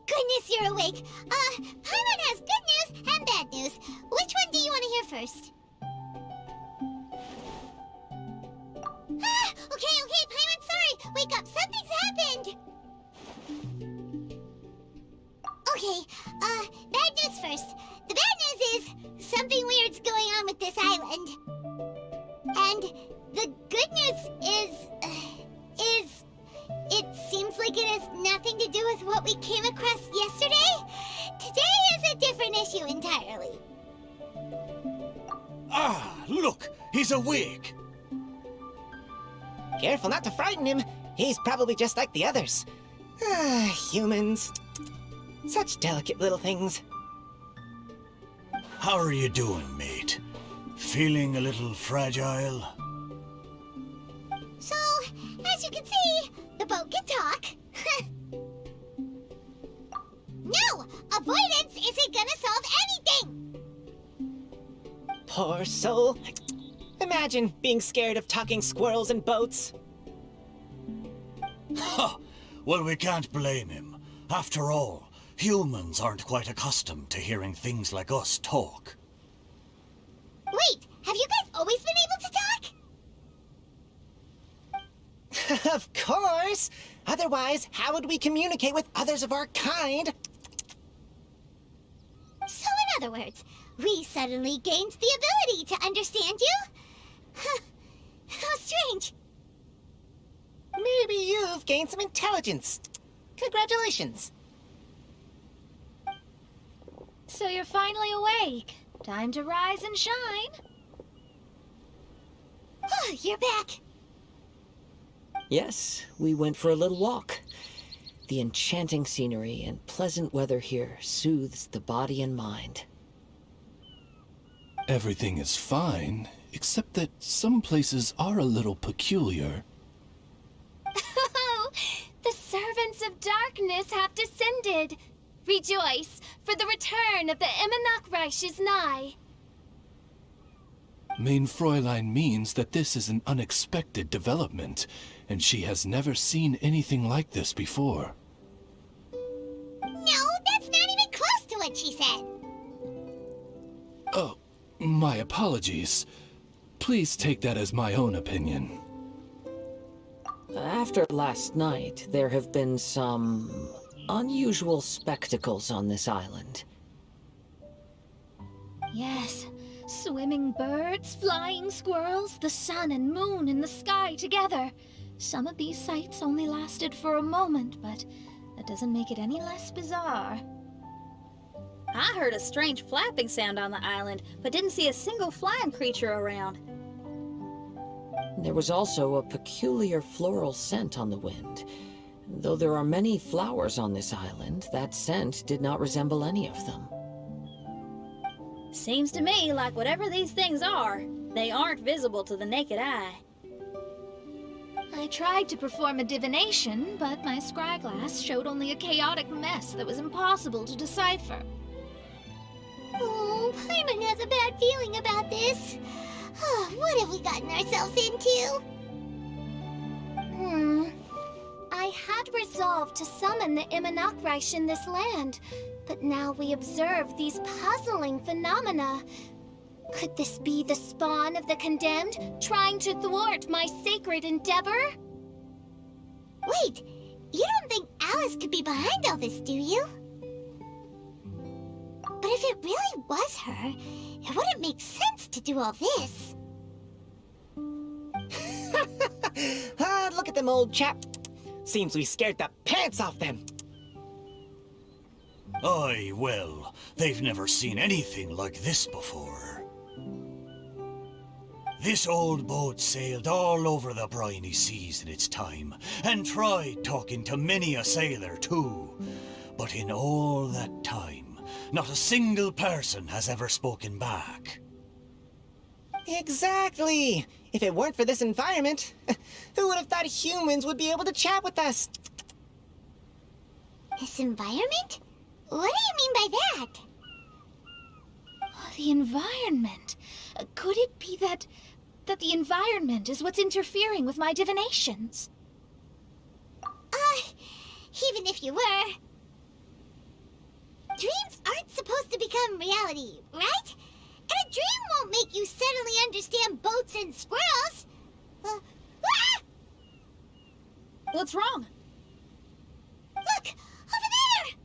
goodness you're awake. Paimon has good news and bad news. Which one do you want to hear first? Okay, Paimon, sorry. Wake up, something's happened. Okay, bad news first. The bad news is something weird's going on with this island. And the good news is it seems like it has nothing to do with what we came across yesterday. Today is a different issue entirely. Ah, look, he's awake. Careful not to frighten him. He's probably just like the others. Humans. Such delicate little things. How are you doing, mate? Feeling a little fragile? So, as you can see, the boat can talk. No! Avoidance isn't gonna solve anything! Poor soul. Imagine being scared of talking squirrels and boats. Ha! Well, we can't blame him. After all, humans aren't quite accustomed to hearing things like us talk. Wait, have you guys always been able to talk? Of course! Otherwise, how would we communicate with others of our kind? So in other words, we suddenly gained the ability to understand you? How strange. Maybe you've gained some intelligence. Congratulations. So you're finally awake. Time to rise and shine. You're back. Yes, we went for a little walk. The enchanting scenery and pleasant weather here soothes the body and mind. Everything is fine, except that some places are a little peculiar. Oh, the servants of darkness have descended. Rejoice, for the return of the Reich is nigh. Mein Fräulein means that this is an unexpected development, and she has never seen anything like this before. No, that's not even close to what she said. Oh, my apologies. Please take that as my own opinion. After last night, there have been some unusual spectacles on this island. Yes, swimming birds, flying squirrels, the sun and moon in the sky together. Some of these sights only lasted for a moment, but that doesn't make it any less bizarre. I heard a strange flapping sound on the island, but didn't see a single flying creature around. There was also a peculiar floral scent on the wind. Though there are many flowers on this island, that scent did not resemble any of them. Seems to me like whatever these things are, they aren't visible to the naked eye. I tried to perform a divination, but my scryglass showed only a chaotic mess that was impossible to decipher. Oh, Paimon has a bad feeling about this. What have we gotten ourselves into? I had resolved to summon the Reich in this land, but now we observe these puzzling phenomena. Could this be the spawn of the condemned, trying to thwart my sacred endeavor? Wait, you don't think Alice could be behind all this, do you? But if it really was her, it wouldn't make sense to do all this. Look at them, old chap. Seems we scared the pants off them. Aye, well, they've never seen anything like this before. This old boat sailed all over the briny seas in its time, and tried talking to many a sailor too. But in all that time, not a single person has ever spoken back. Exactly. If it weren't for this environment, who would have thought humans would be able to chat with us? This environment? What do you mean by that? The environment. Could it be that the environment is what's interfering with my divinations? Even if you were, Dreams aren't supposed to become reality, right? And a dream won't make you suddenly understand boats and squirrels. Ah! What's wrong? Look! Over there!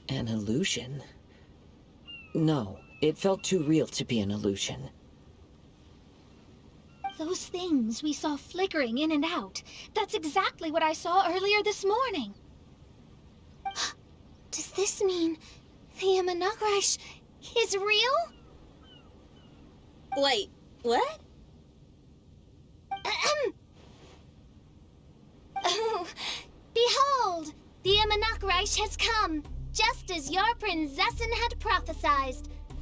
An illusion? No, it felt too real to be an illusion. Those things we saw flickering in and out. That's exactly what I saw earlier this morning. Does this mean the Ilusionen is real? Wait, what? Behold, the Ilusionen has come, just as your Prinzessin had prophesied.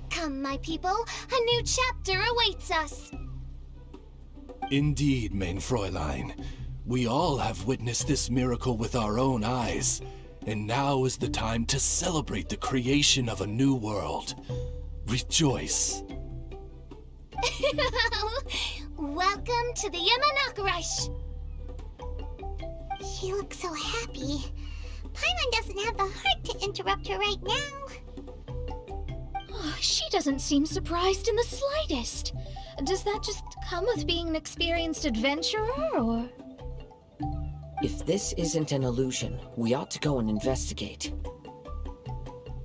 Come, my people, a new chapter awaits us. Indeed, mein Fräulein. We all have witnessed this miracle with our own eyes. And now is the time to celebrate the creation of a new world. Rejoice. Welcome to the Ilusionen. She looks so happy. Paimon doesn't have the heart to interrupt her right now. Oh, she doesn't seem surprised in the slightest. Does that just come with being an experienced adventurer, or...? If this isn't an illusion, we ought to go and investigate.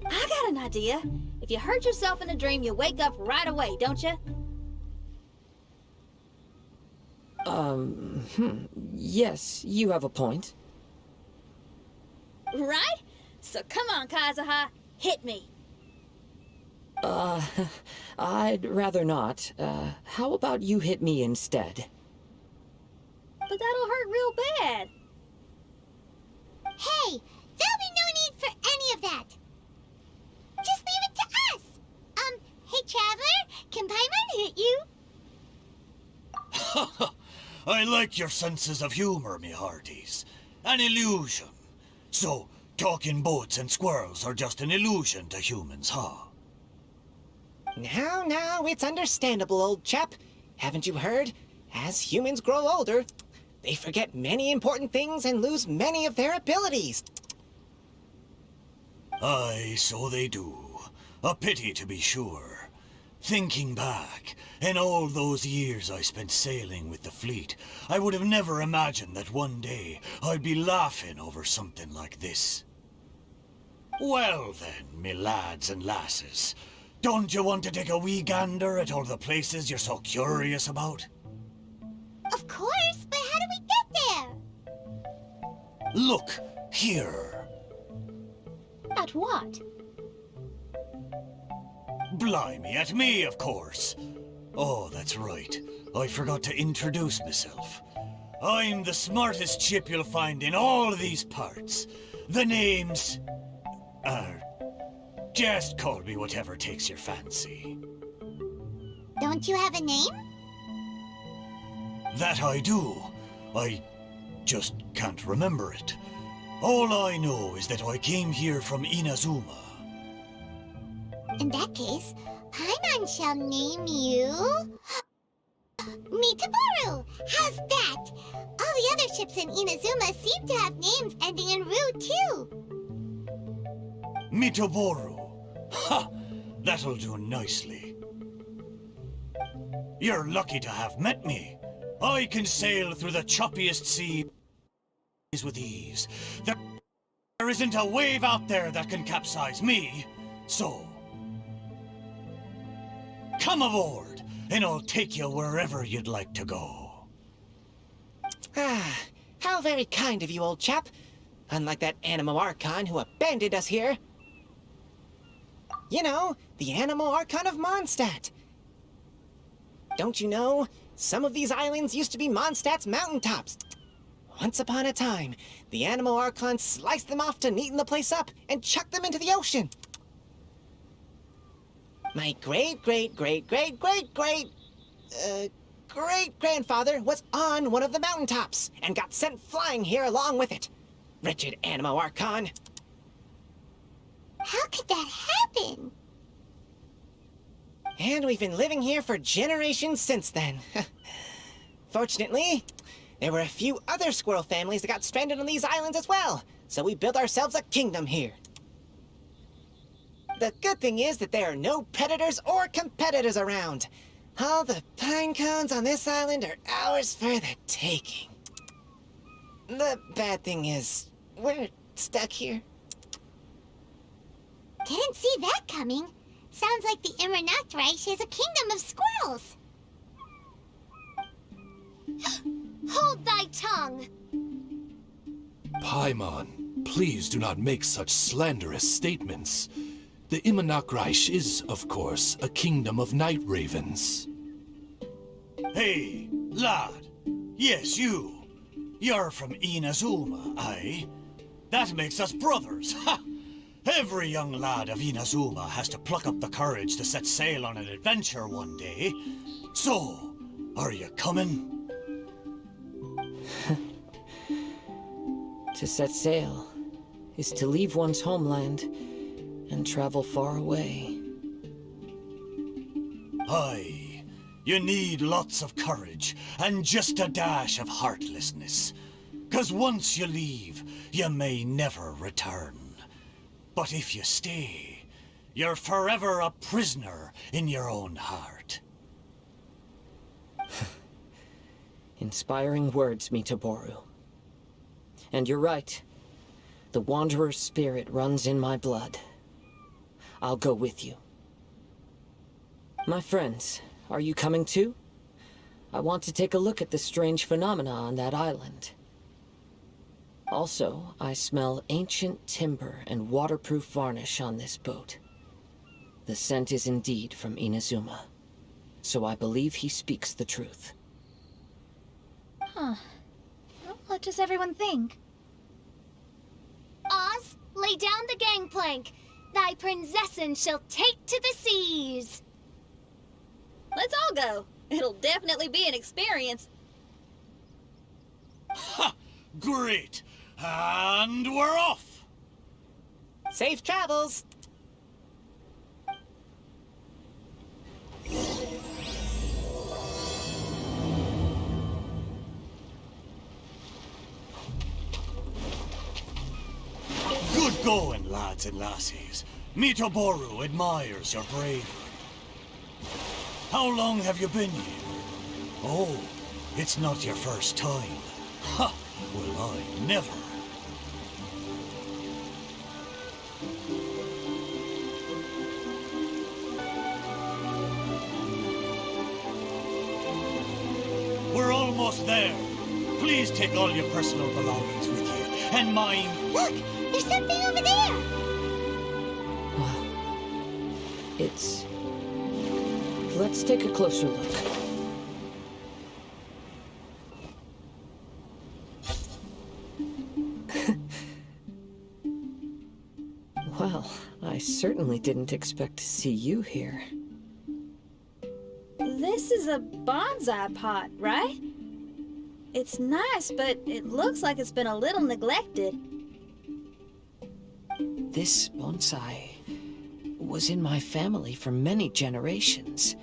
I got an idea. If you hurt yourself in a dream, you wake up right away, don't you? Yes, you have a point. Right? So come on, Kazuha, hit me. I'd rather not. How about you hit me instead? But that'll hurt real bad. Hey, there'll be no need for any of that. Just leave it to us. Hey, Traveler, can Paimon hit you? I like your senses of humor, me hearties. An illusion. So, talking boats and squirrels are just an illusion to humans, huh? Now, it's understandable, old chap. Haven't you heard? As humans grow older, they forget many important things and lose many of their abilities. Aye, so they do. A pity to be sure. Thinking back, in all those years I spent sailing with the fleet, I would have never imagined that one day I'd be laughing over something like this. Well then, me lads and lasses, don't you want to take a wee gander at all the places you're so curious about? Of course, but how do we get there? Look, here. At what? Blimey, at me, of course. Oh, that's right. I forgot to introduce myself. I'm the smartest chip you'll find in all of these parts. The name's... just call me whatever takes your fancy. Don't you have a name? That I do. I just can't remember it. All I know is that I came here from Inazuma. In that case, Paimon shall name you... Mitaboru! How's that? All the other ships in Inazuma seem to have names ending in Ru, too. Mitaboru. Ha! That'll do nicely. You're lucky to have met me. I can sail through the choppiest seas with ease. There isn't a wave out there that can capsize me, so... come aboard, and I'll take you wherever you'd like to go. Ah, how very kind of you, old chap. Unlike that Animo Archon who abandoned us here. You know, the Animo Archon of Mondstadt. Don't you know, some of these islands used to be Mondstadt's mountaintops. Once upon a time, the Animo Archon sliced them off to neaten the place up and chucked them into the ocean. My great-grandfather was on one of the mountaintops and got sent flying here along with it. Wretched Animo Archon. How could that happen? And we've been living here for generations since then. Fortunately, there were a few other squirrel families that got stranded on these islands as well, so we built ourselves a kingdom here. The good thing is that there are no predators or competitors around. All the pine cones on this island are ours for the taking. The bad thing is, we're stuck here. Didn't see that coming. Sounds like the Reich is a kingdom of squirrels. Hold thy tongue! Paimon, please do not make such slanderous statements. The Reich is, of course, a kingdom of night ravens. Hey, lad. Yes, you. You're from Inazuma, aye? That makes us brothers, ha! Every young lad of Inazuma has to pluck up the courage to set sail on an adventure one day. So, are you coming? To set sail is to leave one's homeland and travel far away. Aye, you need lots of courage and just a dash of heartlessness. 'Cause once you leave, you may never return. But if you stay, you're forever a prisoner in your own heart. Inspiring words, Mitaboru. And you're right. The Wanderer's spirit runs in my blood. I'll go with you. My friends, are you coming too? I want to take a look at the strange phenomena on that island. Also, I smell ancient timber and waterproof varnish on this boat. The scent is indeed from Inazuma, so I believe he speaks the truth. Huh. Well, what does everyone think? Oz, lay down the gangplank. Thy prinzessin shall take to the seas. Let's all go. It'll definitely be an experience. Ha! Great! And we're off! Safe travels! Good going, lads and lassies. Mitoboru admires your bravery. How long have you been here? Oh, it's not your first time. Ha! Well, I never. We're almost there. Please take all your personal belongings with you. And mine. Look, there's something over there. Well, it's... Let's take a closer look. Well, I certainly didn't expect to see you here. This is a bonsai pot, right? It's nice, but it looks like it's been a little neglected. This bonsai was in my family for many generations.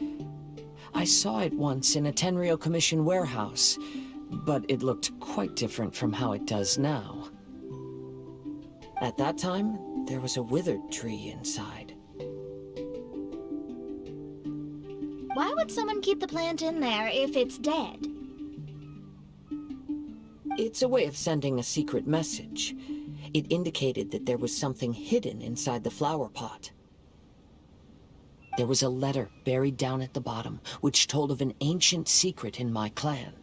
I saw it once in a Tenryo Commission warehouse, but it looked quite different from how it does now. At that time, there was a withered tree inside. Why would someone keep the plant in there if it's dead? It's a way of sending a secret message. It indicated that there was something hidden inside the flower pot. There was a letter buried down at the bottom, which told of an ancient secret in my clan.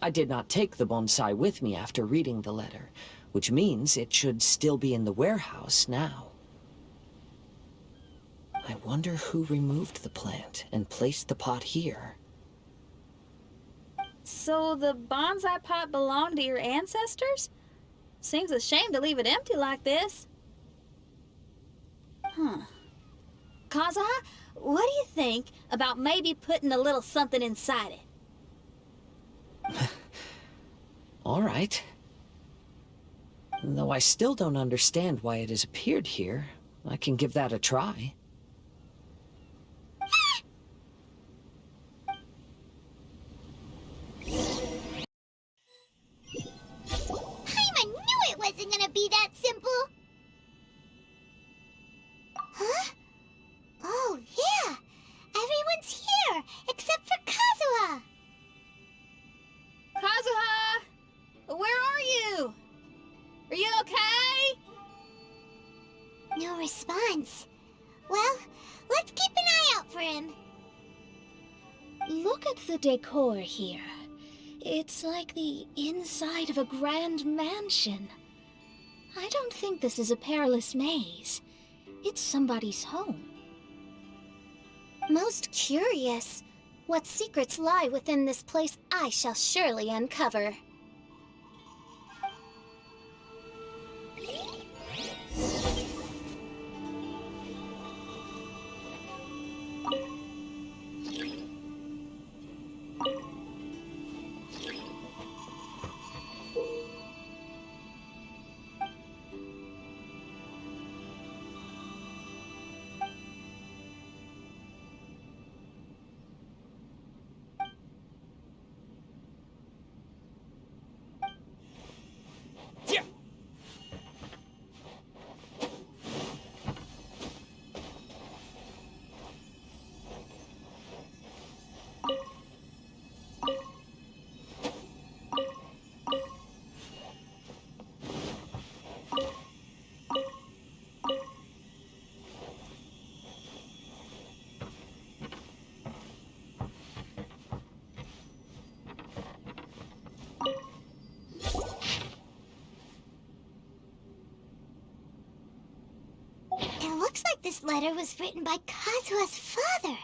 I did not take the bonsai with me after reading the letter, which means it should still be in the warehouse now. I wonder who removed the plant and placed the pot here. So the bonsai pot belonged to your ancestors? Seems a shame to leave it empty like this. Huh. Kazuha, what do you think about maybe putting a little something inside it? All right. Though I still don't understand why it has appeared here, I can give that a try. I knew it wasn't gonna be that simple! Huh? Oh, yeah! Everyone's here, except for Kazuha! Kazuha! Where are you? Are you okay? No response. Well, let's keep an eye out for him. Look at the decor here. It's like the inside of a grand mansion. I don't think this is a perilous maze. It's somebody's home. Most curious. What secrets lie within this place I shall surely uncover. It looks like this letter was written by Kazuha's father.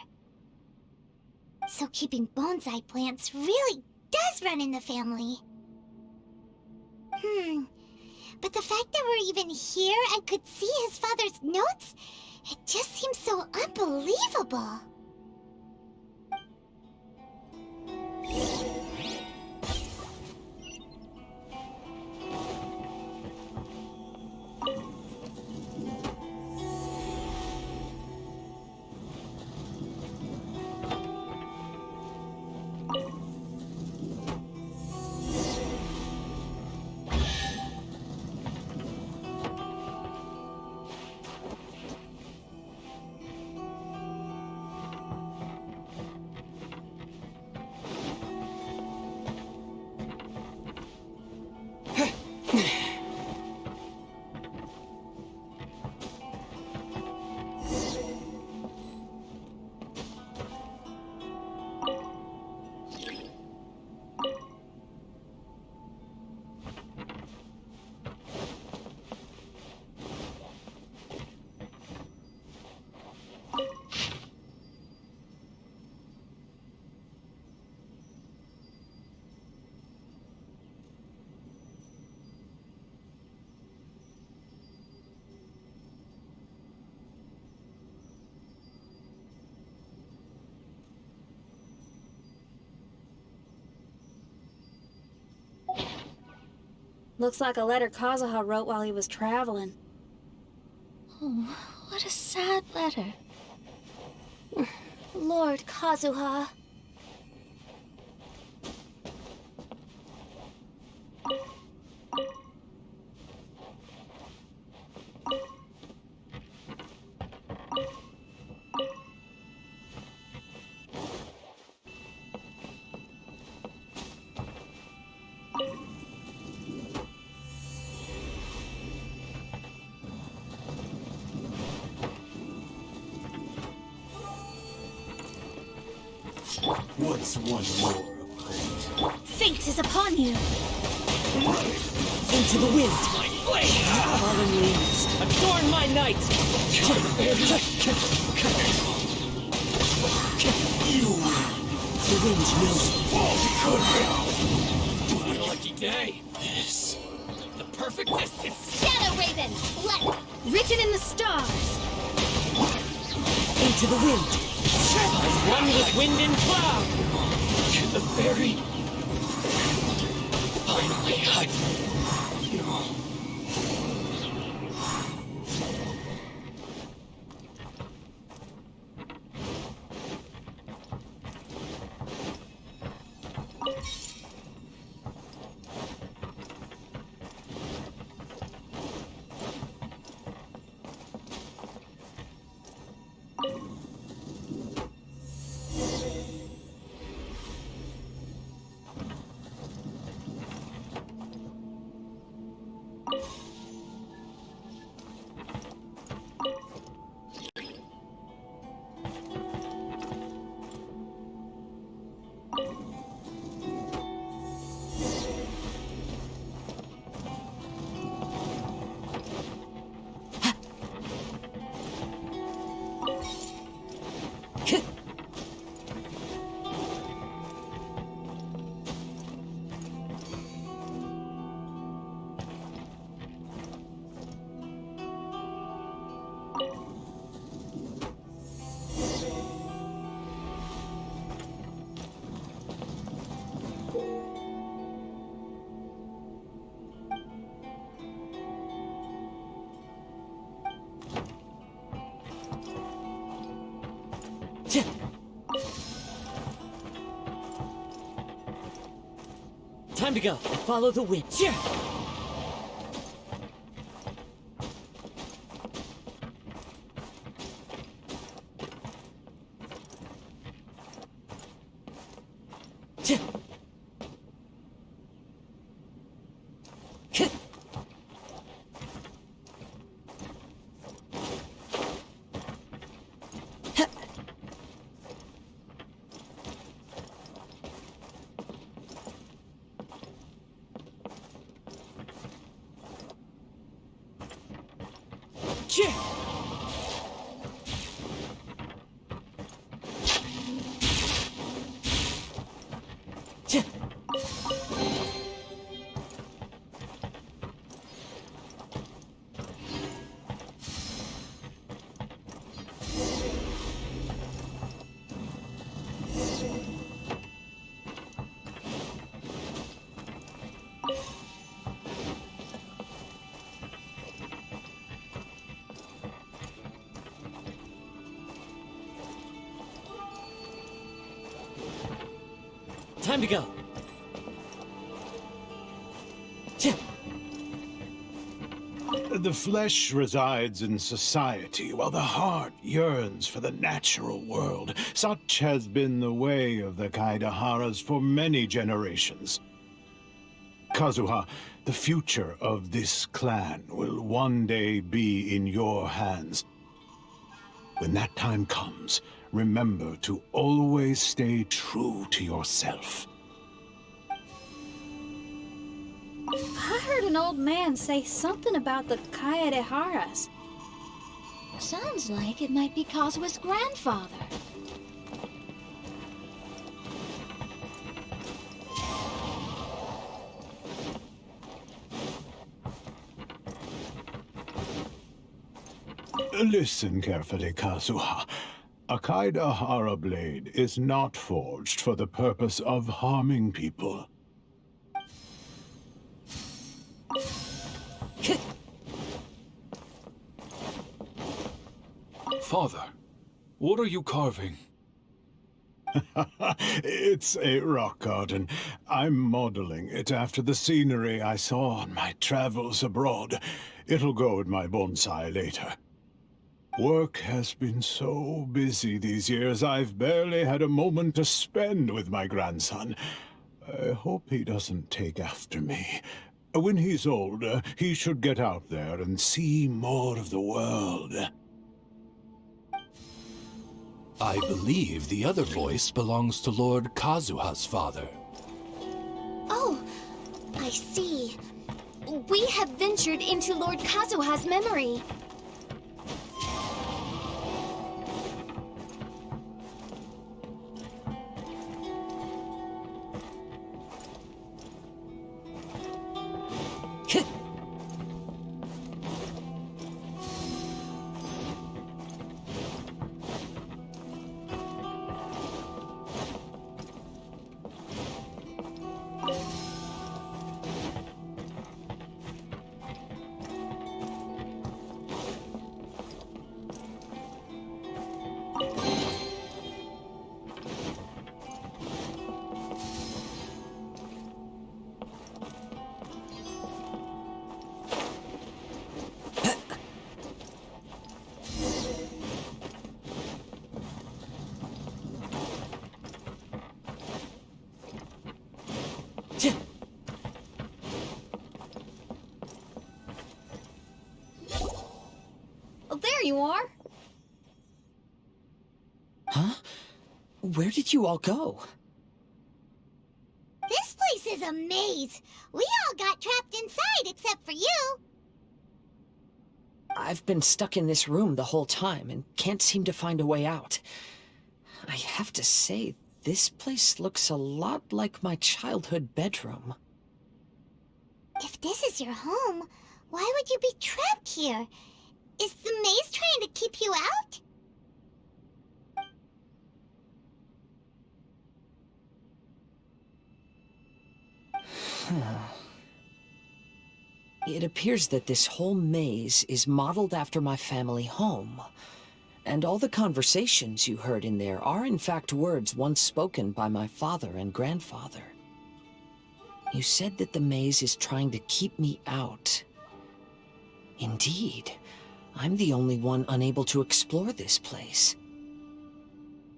So keeping bonsai plants really does run in the family. But the fact that we're even here and could see his father's notes, it just seems so unbelievable. Looks like a letter Kazuha wrote while he was traveling. Oh, what a sad letter. Lord Kazuha. What's one more of Fate is upon you. Into the wind! Fallen leaves, adorn my night! The wind knows My lucky day. This. The perfect distance. Shadow Raven! Written in the stars! into the wind! As one with wind and cloud! To the very... Finally, Time to go. Follow the wind. Time to go. The flesh resides in society, while the heart yearns for the natural world. Such has been the way of the Kaidaharas for many generations. Kazuha, the future of this clan will one day be in your hands. When that time comes, remember to always stay true to yourself. I heard an old man say something about the Kaidaharas. Sounds like it might be Kazuha's grandfather. Listen carefully, Kazuha. A Kaidahara blade is not forged for the purpose of harming people. Father, what are you carving? It's a rock garden. I'm modeling it after the scenery I saw on my travels abroad. It'll go in my bonsai later. Work has been so busy these years, I've barely had a moment to spend with my grandson. I hope he doesn't take after me. When he's older, he should get out there and see more of the world. I believe the other voice belongs to Lord Kazuha's father. Oh, I see. We have ventured into Lord Kazuha's memory. Oh, there you are. Huh? Where did you all go? This place is a maze. We all got trapped inside except for you. I've been stuck in this room the whole time and can't seem to find a way out. I have to say, this place looks a lot like my childhood bedroom. If this is your home, why would you be trapped here? Is the maze trying to keep you out? It appears that this whole maze is modeled after my family home. And all the conversations you heard in there are in fact words once spoken by my father and grandfather. You said that the maze is trying to keep me out. Indeed, I'm the only one unable to explore this place.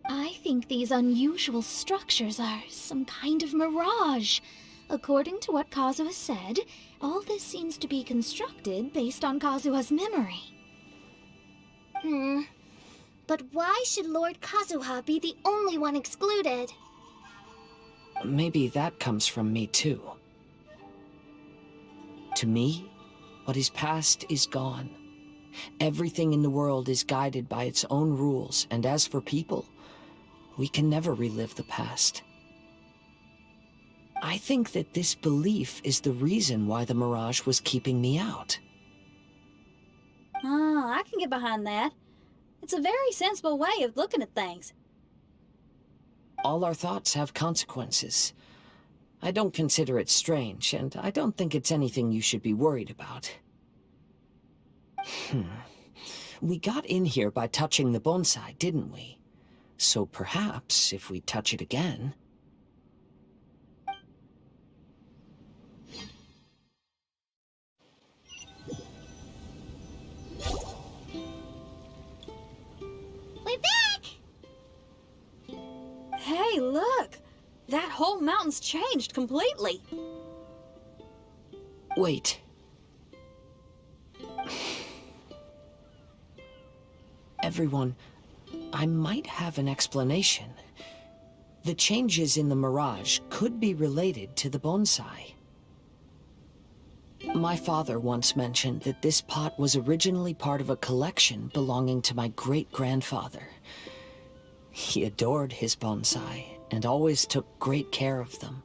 I think these unusual structures are some kind of mirage. According to what Kazuha said, all this seems to be constructed based on Kazuha's memory. But why should Lord Kazuha be the only one excluded? Maybe that comes from me too. To me, what is past is gone. Everything in the world is guided by its own rules, and as for people, we can never relive the past. I think that this belief is the reason why the mirage was keeping me out. Oh, I can get behind that. It's a very sensible way of looking at things. All our thoughts have consequences. I don't consider it strange, and I don't think it's anything you should be worried about. We got in here by touching the bonsai, didn't we? So perhaps, if we touch it again... We're back! Hey, look! That whole mountain's changed completely. Wait. Everyone, I might have an explanation. The changes in the mirage could be related to the bonsai. My father once mentioned that this pot was originally part of a collection belonging to my great-grandfather. He adored his bonsai and always took great care of them.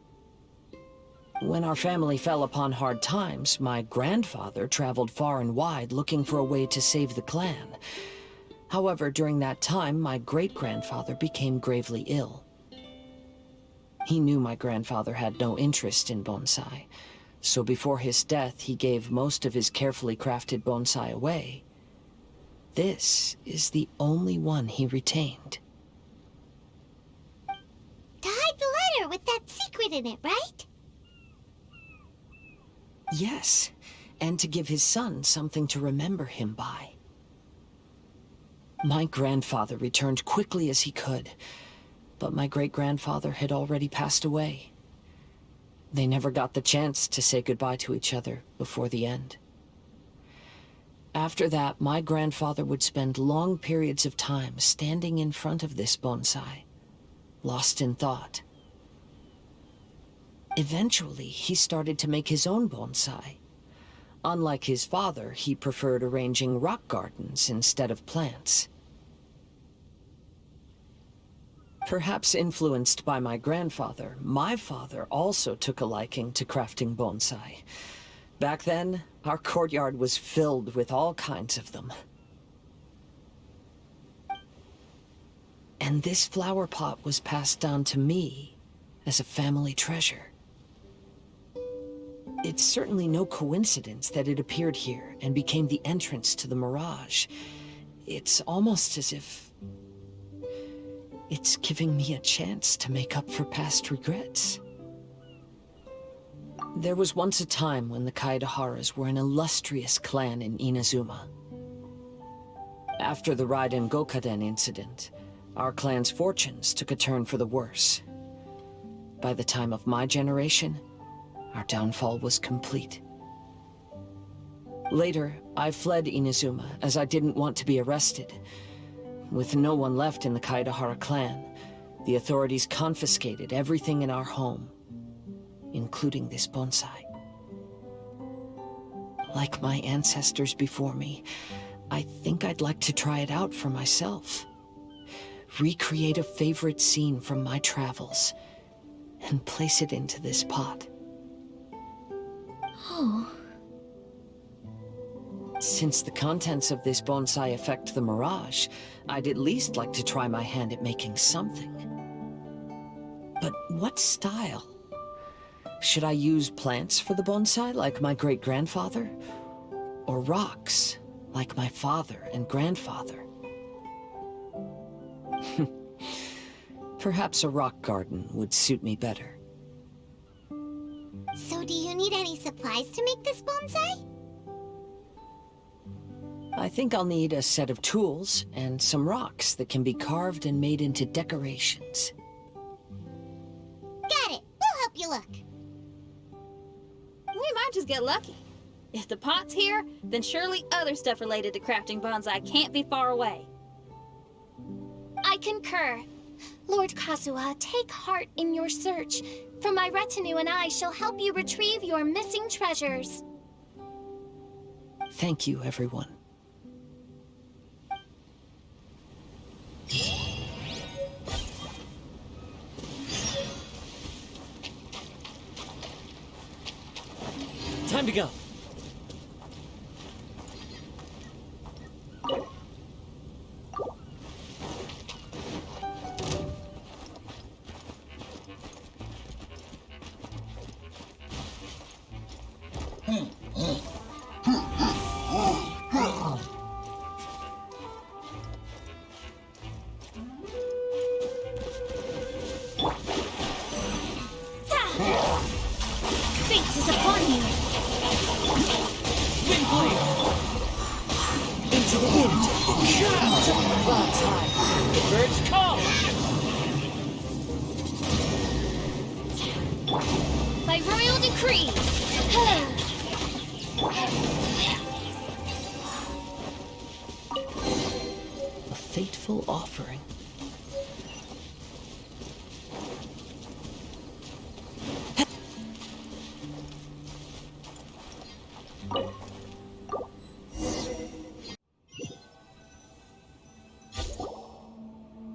When our family fell upon hard times, my grandfather traveled far and wide looking for a way to save the clan. However, during that time, my great-grandfather became gravely ill. He knew my grandfather had no interest in bonsai, so before his death, he gave most of his carefully crafted bonsai away. This is the only one he retained. To hide the letter with that secret in it, right? Yes, and to give his son something to remember him by. My grandfather returned quickly as he could, but my great-grandfather had already passed away. They never got the chance to say goodbye to each other before the end. After that, my grandfather would spend long periods of time standing in front of this bonsai, lost in thought. Eventually, he started to make his own bonsai, Unlike his father, he preferred arranging rock gardens instead of plants. Perhaps influenced by my grandfather, my father also took a liking to crafting bonsai. Back then, our courtyard was filled with all kinds of them. And this flower pot was passed down to me as a family treasure. It's certainly no coincidence that it appeared here and became the entrance to the Mirage. It's almost as if it's giving me a chance to make up for past regrets. There was once a time when the Kaidaharas were an illustrious clan in Inazuma. After the Raiden Gokaden incident, our clan's fortunes took a turn for the worse. By the time of my generation, our downfall was complete. Later, I fled Inazuma as I didn't want to be arrested. With no one left in the Kaidahara clan, the authorities confiscated everything in our home, including this bonsai. Like my ancestors before me, I think I'd like to try it out for myself. Recreate a favorite scene from my travels, and place it into this pot. Oh. Since the contents of this bonsai affect the Mirage, I'd at least like to try my hand at making something. But what style? Should I use plants for the bonsai like my great-grandfather? Or rocks, like my father and grandfather? Perhaps a rock garden would suit me better. So do you need any supplies to make this bonsai? I think I'll need a set of tools and some rocks that can be carved and made into decorations. Got it. We'll help you look. We might just get lucky. If the pot's here, then surely other stuff related to crafting bonsai can't be far away. I concur. Lord Kazuha, take heart in your search, for my retinue and I shall help you retrieve your missing treasures. Thank you, everyone. Time to go. Fate is upon you. Wind blade! Into the wind! Clouds high! The birds call! By royal decree. A fateful offering.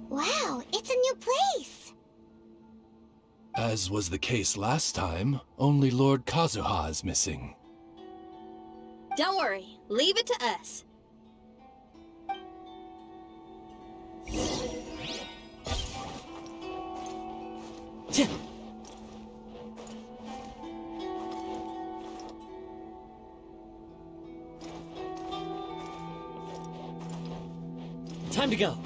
Wow, it's a new place. As was the case last time, only Lord Kazuha is missing. Don't worry, leave it to us. Time to go.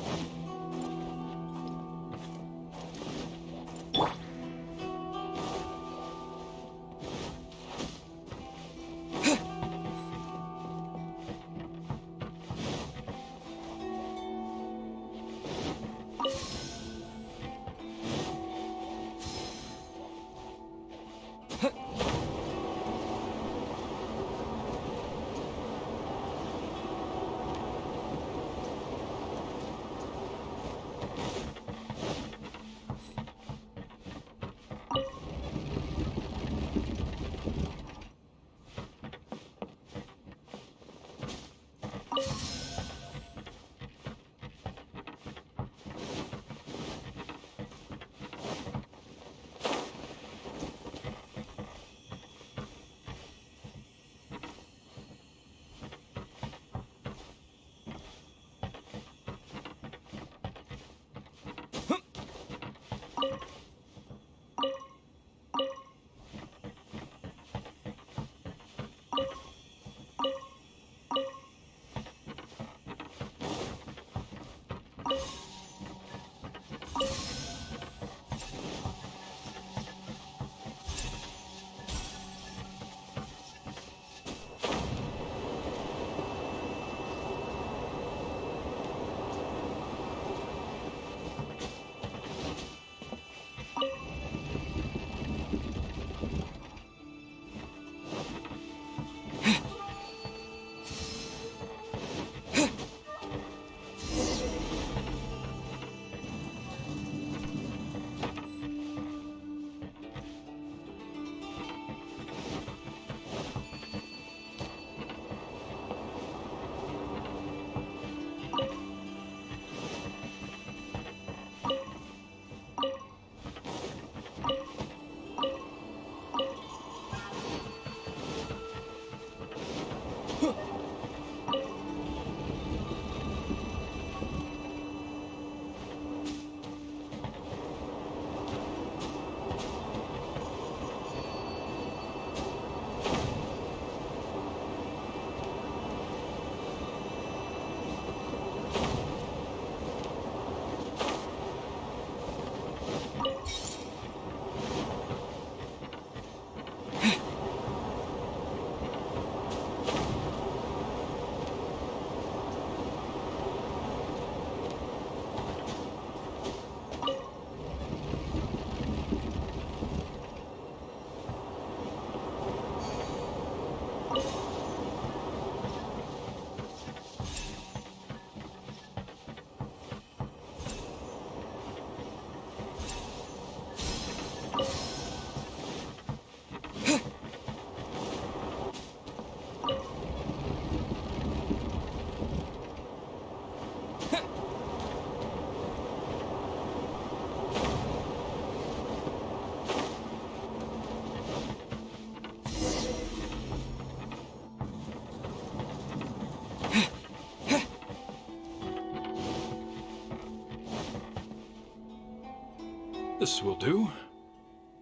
This will do.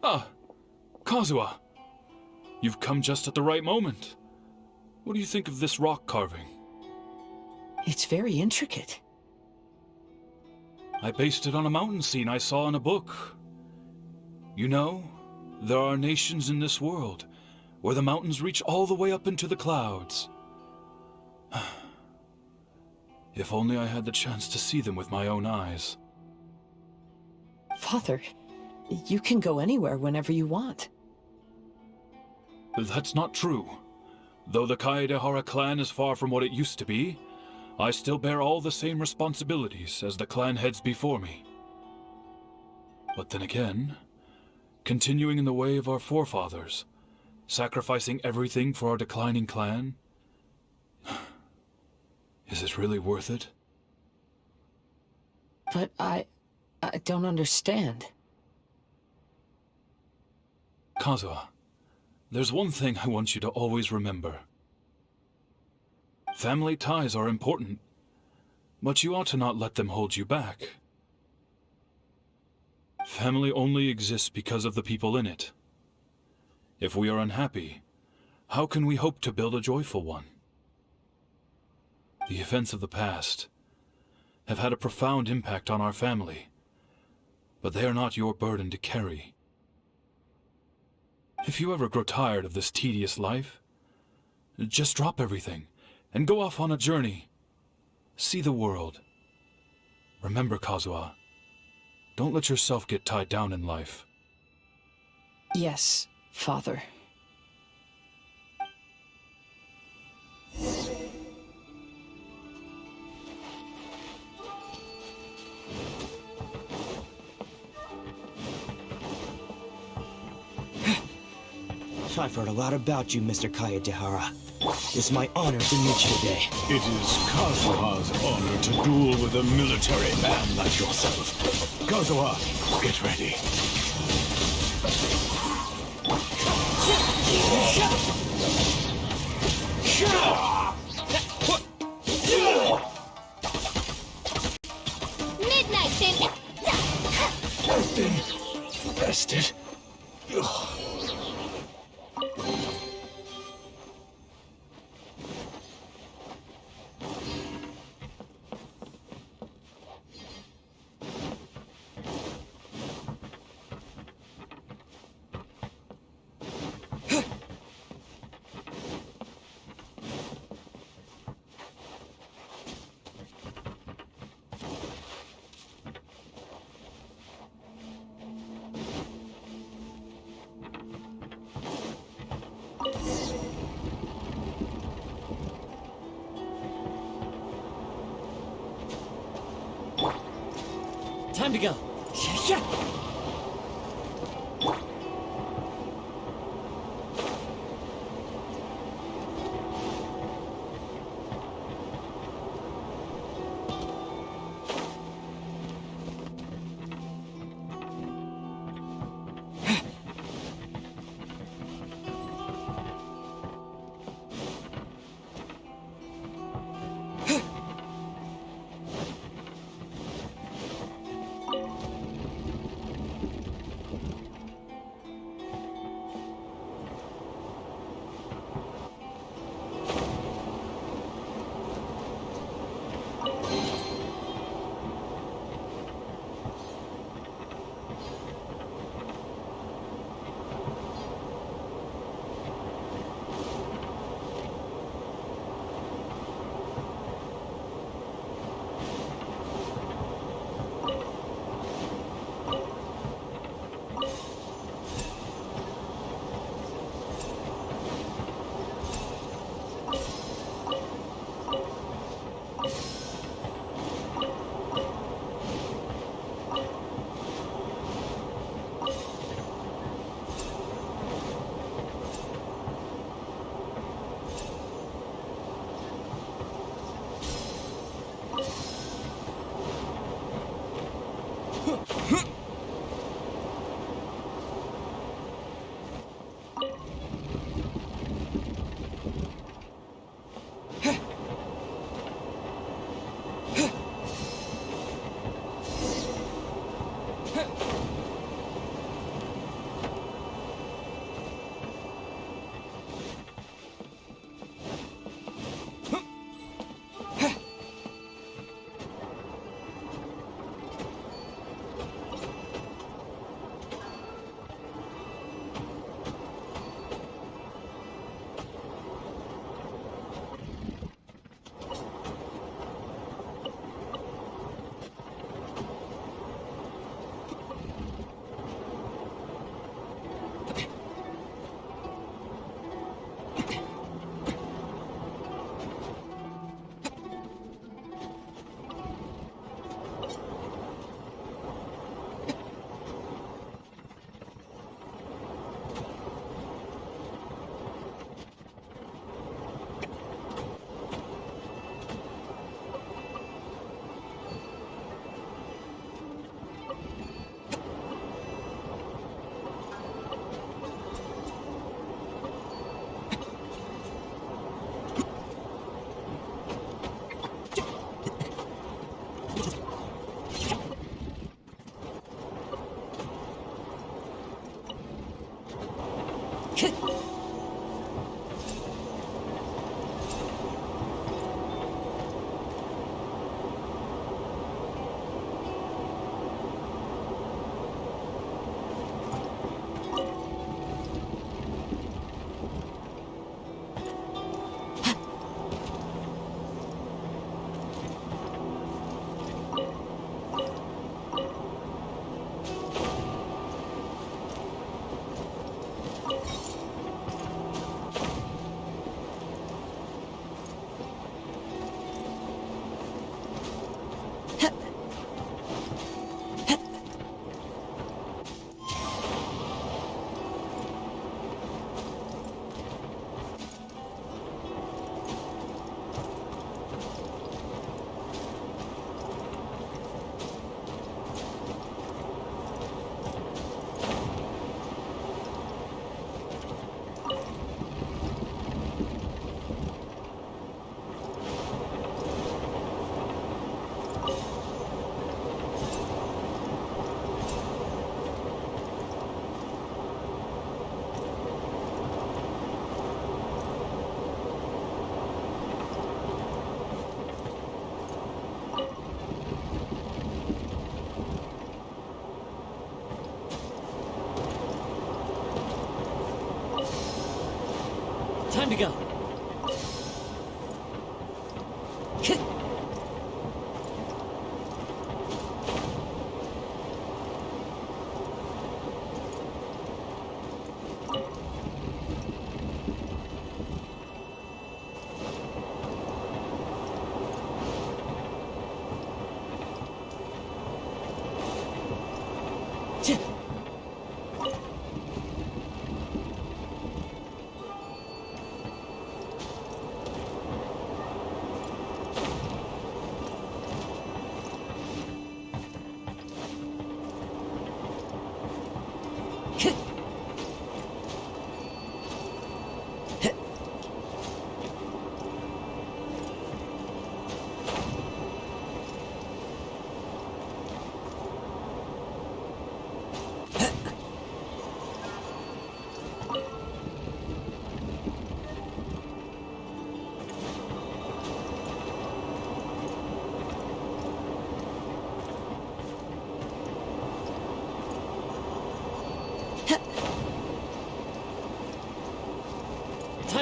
Ah, Kazuha. You've come just at the right moment. What do you think of this rock carving? It's very intricate. I based it on a mountain scene I saw in a book. You know, there are nations in this world where the mountains reach all the way up into the clouds. If only I had the chance to see them with my own eyes. Father, you can go anywhere whenever you want. That's not true. Though the Kaedehara clan is far from what it used to be, I still bear all the same responsibilities as the clan heads before me. But then again, continuing in the way of our forefathers, sacrificing everything for our declining clan, is it really worth it? But I don't understand. Kazuha, there's one thing I want you to always remember. Family ties are important, but you ought to not let them hold you back. Family only exists because of the people in it. If we are unhappy, how can we hope to build a joyful one? The events of the past have had a profound impact on our family, but they are not your burden to carry. If you ever grow tired of this tedious life, just drop everything and go off on a journey. See the world. Remember, Kazuha, don't let yourself get tied down in life. Yes, Father. I've heard a lot about you, Mr. Kaedehara. It's my honor to meet you today. It is Kazuha's honor to duel with a military man like yourself. Kazuha, get ready. Midnight, then. I've been arrested. Time to go.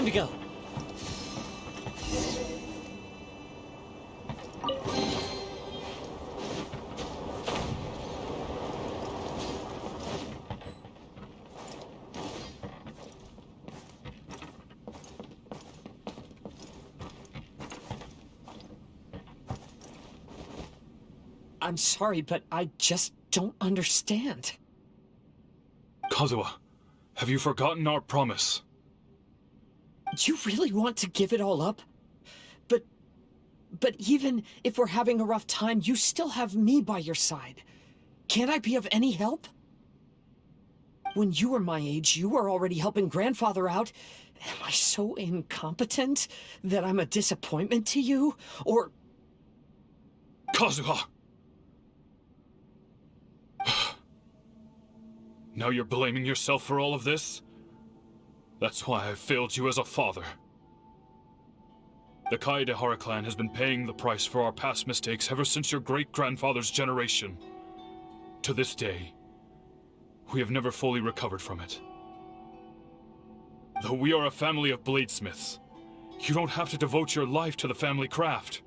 we go. I'm sorry, but I just don't understand. Kazuha, have you forgotten our promise? Do you really want to give it all up? But even if we're having a rough time, you still have me by your side. Can't I be of any help? When you were my age, you were already helping Grandfather out. Am I so incompetent that I'm a disappointment to you? Or... Kazuha! Now you're blaming yourself for all of this? That's why I failed you as a father. The Kaedehara clan has been paying the price for our past mistakes ever since your great-grandfather's generation. To this day, we have never fully recovered from it. Though we are a family of bladesmiths, you don't have to devote your life to the family craft.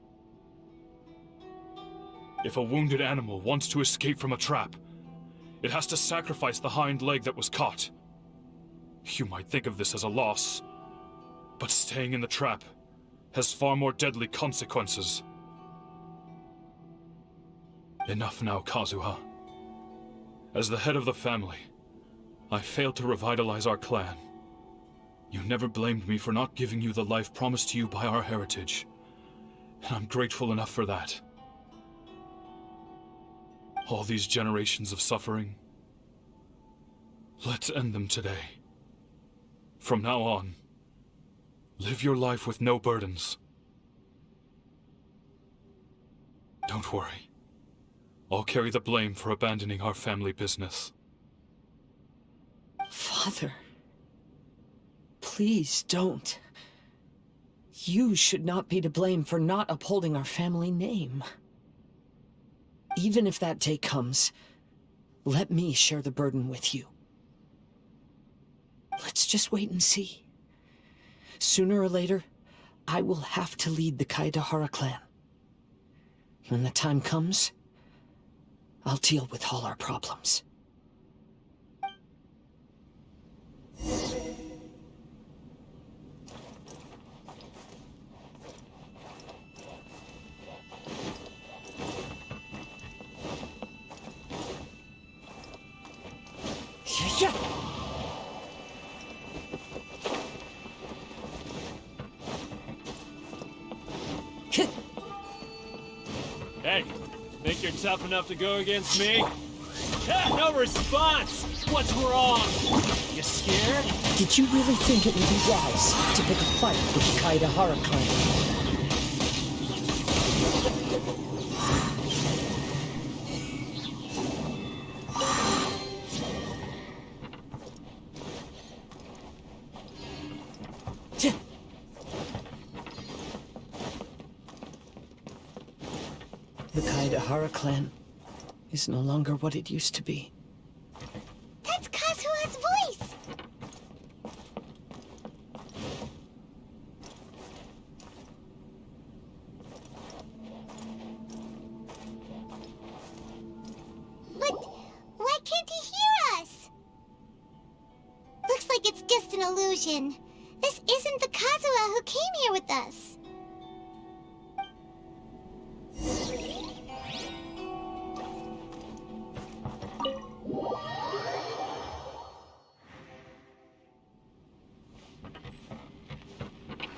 If a wounded animal wants to escape from a trap, it has to sacrifice the hind leg that was caught. You might think of this as a loss, but staying in the trap has far more deadly consequences. Enough now, Kazuha. As the head of the family, I failed to revitalize our clan. You never blamed me for not giving you the life promised to you by our heritage, and I'm grateful enough for that. All these generations of suffering, let's end them today. From now on, live your life with no burdens. Don't worry. I'll carry the blame for abandoning our family business. Father, please don't. You should not be to blame for not upholding our family name. Even if that day comes, let me share the burden with you. Let's just wait and see. Sooner or later, I will have to lead the Kaedehara clan. When the time comes, I'll deal with all our problems. Yeah. Hey, think you're tough enough to go against me? No response! What's wrong? You scared? Did you really think it would be wise to pick a fight with the Kaedehara clan? The Kaedehara clan is no longer what it used to be. That's Kazuha's voice! But why can't he hear us? Looks like it's just an illusion. This isn't the Kazuha who came here with us.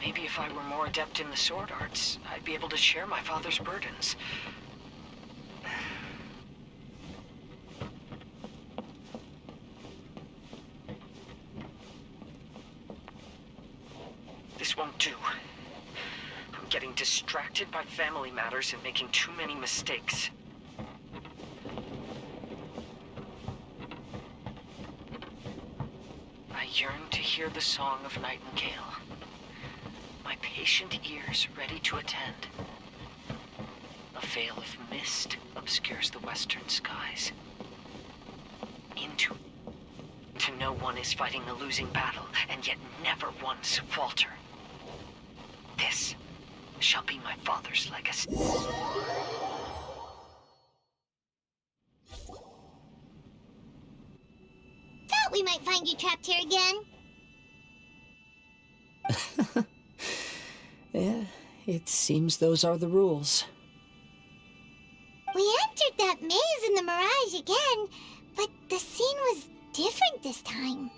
Maybe if I were more adept in the sword arts, I'd be able to share my father's burdens. This won't do. I'm getting distracted by family matters and making too many mistakes. I yearn to hear the song of Nightingale. My patient ears ready to attend. A veil of mist obscures the western skies. Into to know one is fighting a losing battle, and yet never once falter. This shall be my father's legacy. Thought we might find you trapped here again. Yeah, it seems those are the rules. We entered that maze in the Mirage again, but the scene was different this time.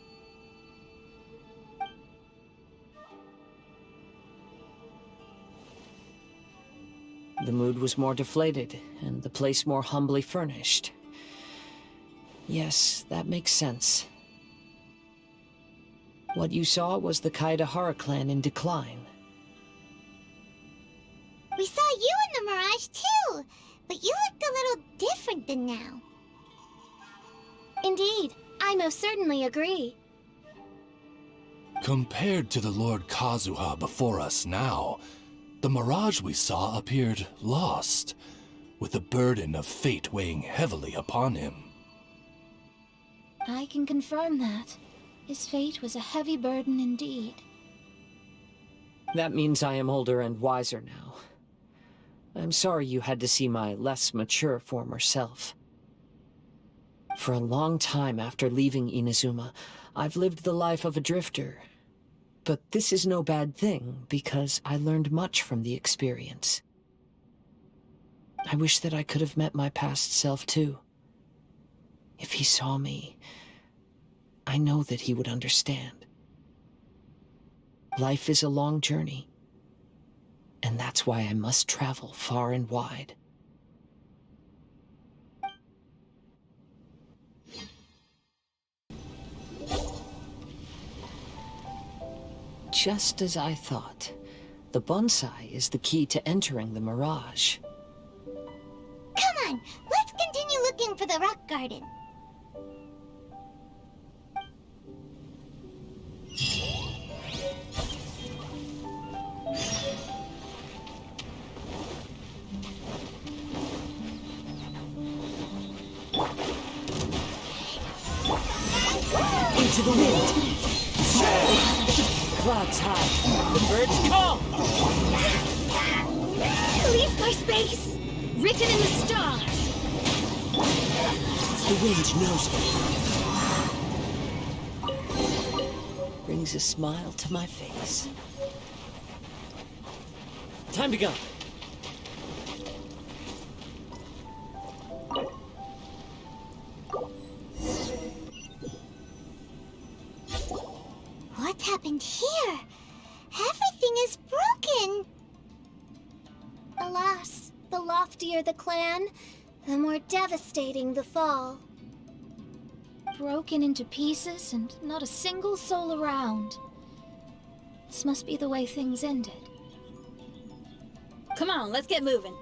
The mood was more deflated, and the place more humbly furnished. Yes, that makes sense. What you saw was the Kaedahara clan in decline. We saw you in the Mirage too, but you looked a little different than now. Indeed, I most certainly agree. Compared to the Lord Kazuha before us now, the mirage we saw appeared lost, with the burden of fate weighing heavily upon him. I can confirm that. His fate was a heavy burden indeed. That means I am older and wiser now. I'm sorry you had to see my less mature former self. For a long time after leaving Inazuma, I've lived the life of a drifter. But this is no bad thing, because I learned much from the experience. I wish that I could have met my past self too. If he saw me, I know that he would understand. Life is a long journey, and that's why I must travel far and wide. Just as I thought, the bonsai is the key to entering the Mirage. Come on, let's continue looking for the rock garden. Into the wind! Clouds high, the birds call! Leave for space! Written in the stars! The wind knows me. Brings a smile to my face. Time to go. What's happened here? Everything is broken. Alas, the loftier the clan, the more devastating the fall. Broken into pieces and not a single soul around. This must be the way things ended. Come on, let's get moving.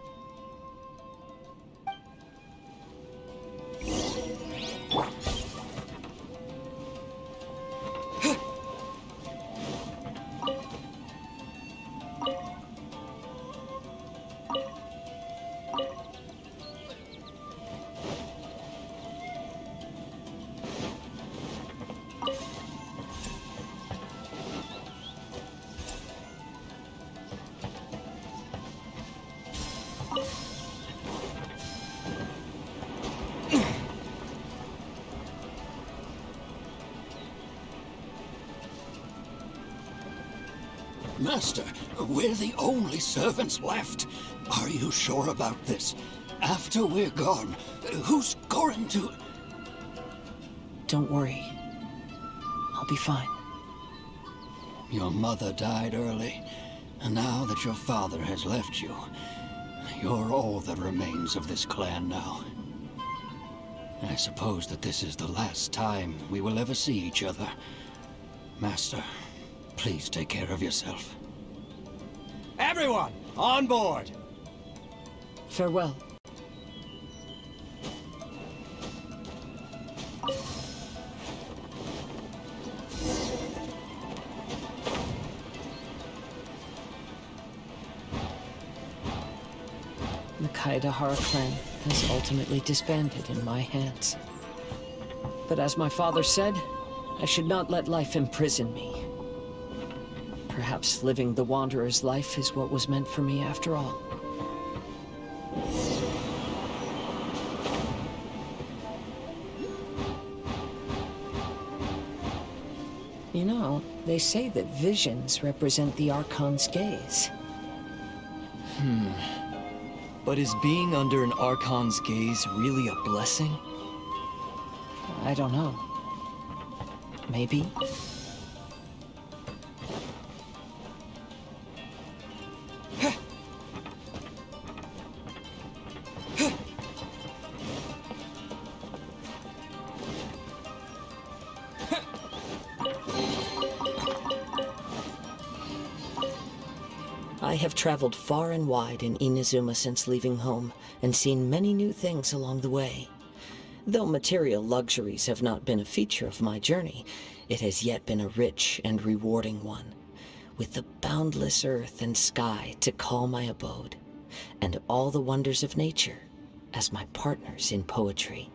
Master, we're the only servants left. Are you sure about this? After we're gone, who's going to... Don't worry. I'll be fine. Your mother died early, and now that your father has left you, you're all that remains of this clan now. I suppose that this is the last time we will ever see each other. Master, please take care of yourself. Everyone, on board! Farewell. The Kaedahara clan has ultimately disbanded in my hands. But as my father said, I should not let life imprison me. Perhaps living the Wanderer's life is what was meant for me after all. You know, they say that visions represent the Archon's gaze. But is being under an Archon's gaze really a blessing? I don't know. Maybe. I have traveled far and wide in Inazuma since leaving home, and seen many new things along the way. Though material luxuries have not been a feature of my journey, it has yet been a rich and rewarding one, with the boundless earth and sky to call my abode, and all the wonders of nature as my partners in poetry.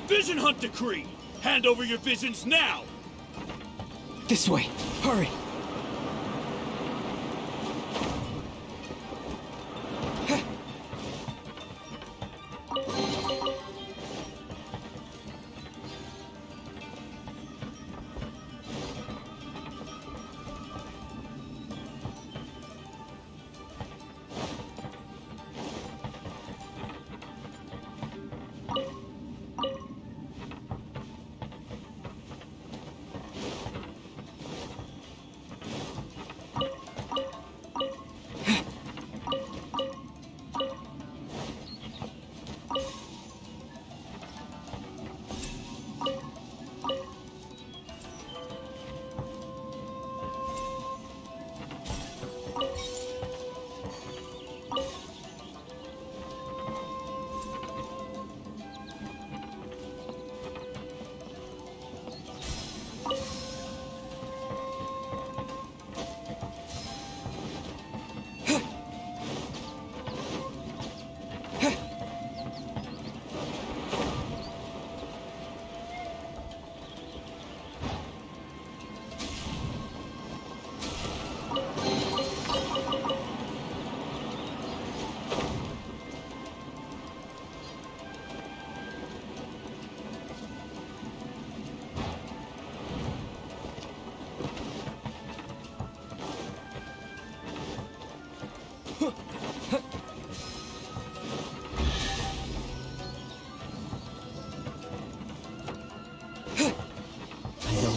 Vision Hunt Decree! Hand over your visions now! This way! Hurry!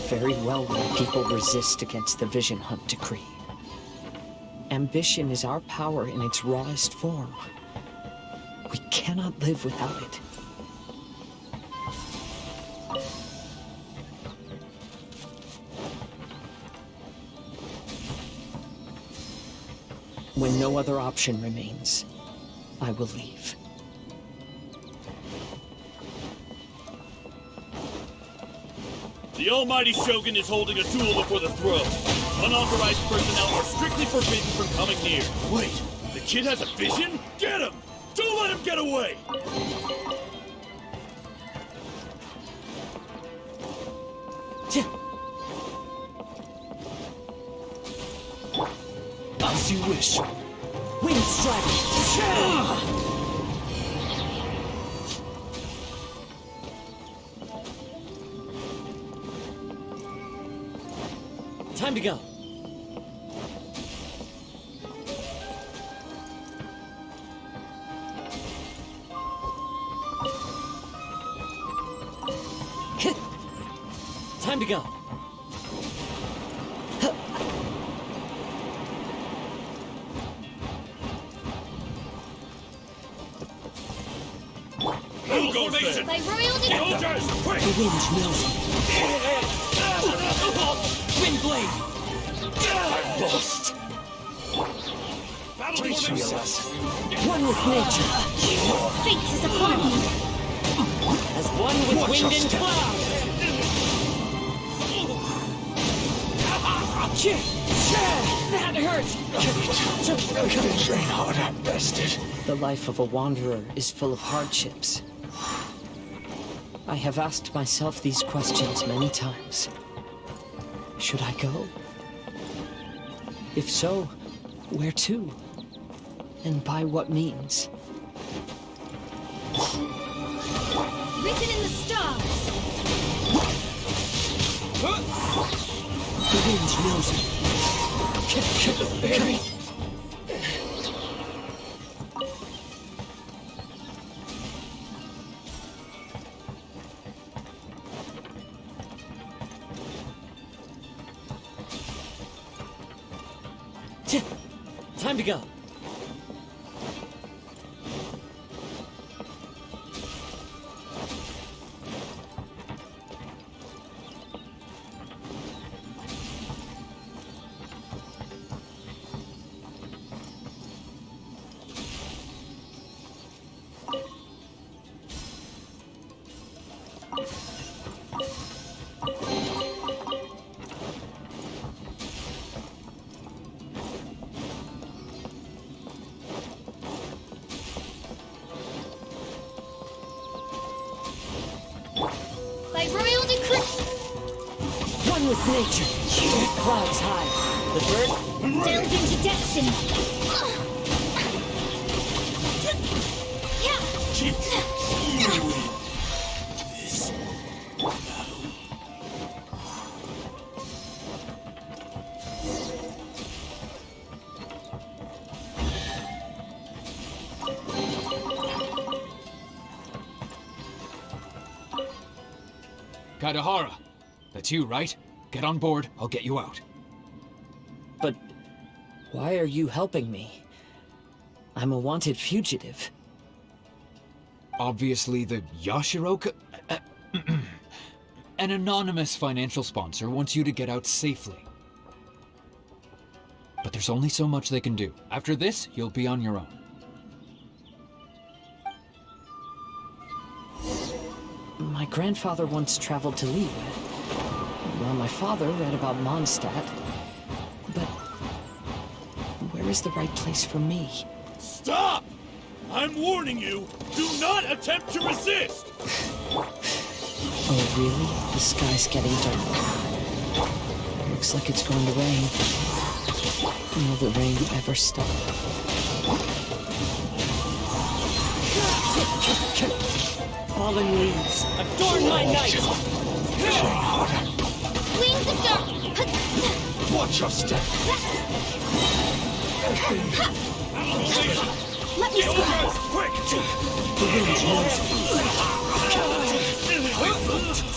Very well why people resist against the Vision Hunt Decree. Ambition is our power in its rawest form. We cannot live without it. When no other option remains, I will leave. The Almighty Shogun is holding a duel before the throne. Unauthorized personnel are strictly forbidden from coming near. Wait, the kid has a vision? Get him! Don't let him get away! As you wish. Wind strike! Time to go. Time to go. Who goes there? By royal decree. Soldiers, quick! The wind knows me. Wind blade. I've lost. Teach me a lesson. One with nature, Fate is upon me. as one with wind and cloud. That hurts! Train harder, bastard. The life of a wanderer is full of hardships. I have asked myself these questions many times. Should I go? If so, where to? And by what means? Written in the stars. The wind knows me. Barry! Time to go. By royal decree. One with nature. Clouds high. The bird Delve into destiny. Yeah. Kaidahara, that's you, right? Get on board, I'll get you out. But why are you helping me? I'm a wanted fugitive. Obviously the Yashiro... An anonymous financial sponsor wants you to get out safely. But there's only so much they can do. After this, you'll be on your own. My grandfather once traveled to Liyue, while my father read about Mondstadt. But where is the right place for me? Stop! I'm warning you, do not attempt to resist! Oh, really? The sky's getting dark. Looks like it's going to rain. Will the rain ever stop? Fallen leaves, adorn my night! Wings of dark. Watch your step. Let me go. Quick! The wind knows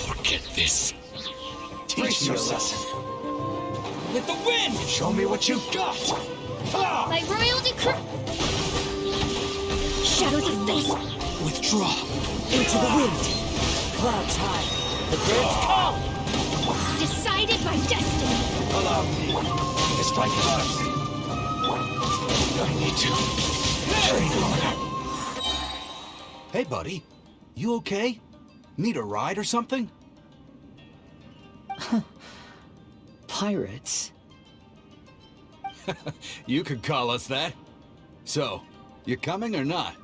Forget this. Teach me a lesson. With the wind! Show me what you've got. Ah! By royal decree. Shadows of face. Withdraw. Into the wind! Clouds high, the birds call! Decided by destiny. Allow me to strike first. I need to train harder. Hey, buddy. You okay? Need a ride or something? Pirates? You could call us that. So, you coming or not?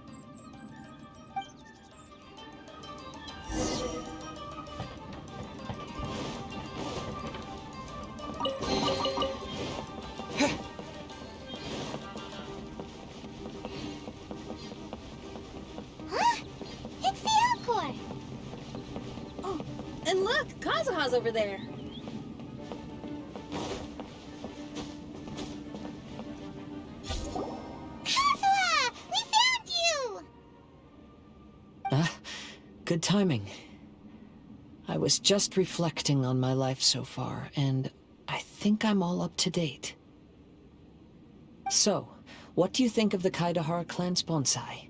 Huh? It's the Alcor. Oh, and look, Kazuha's over there. Kazuha! We found you! Good timing. I was just reflecting on my life so far, and I think I'm all up to date. So, what do you think of the Kaidahara clan's bonsai?